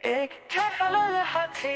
एक ठहल हाथी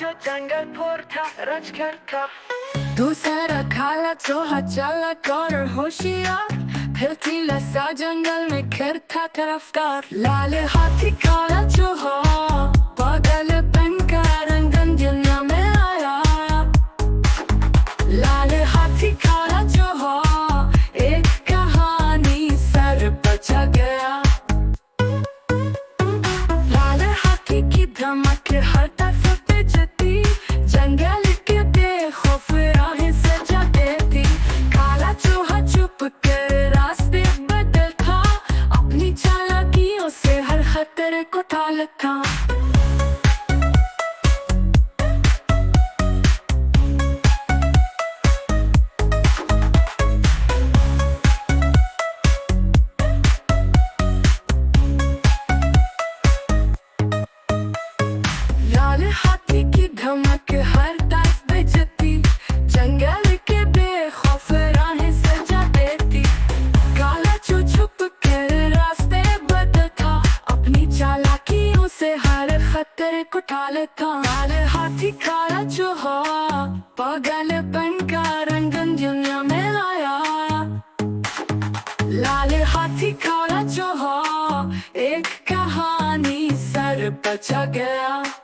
जो जंगल पर था रच कर था दूसरा काला चूहा चला कर होशियार फिर थीला सा जंगल में खेरता तरफदार लाल हाथी काला चूहा पागल बनकर रंगन दुनिया में आया लाल हाथी काला चूहा एक कहानी सर बचा गया की धमक हर तरफ पे जती जंगल के बेखौफ राहें सजा देती काला चूहा चुप कर रास्ते बदलता अपनी चालाकियों से हर खतरे को टालता हाथी की धमक हर तरफ बजती जंगल के बेखौफ राहें सजा देती काला चूहा छुप कर रास्ते बदलता अपनी चालाकियों से हर खतरे को टालता लाल हाथी काला चूहा पागल बनकर रंगन दुनिया में आया लाल हाथी काला चूहा एक कहानी सर बचा गया।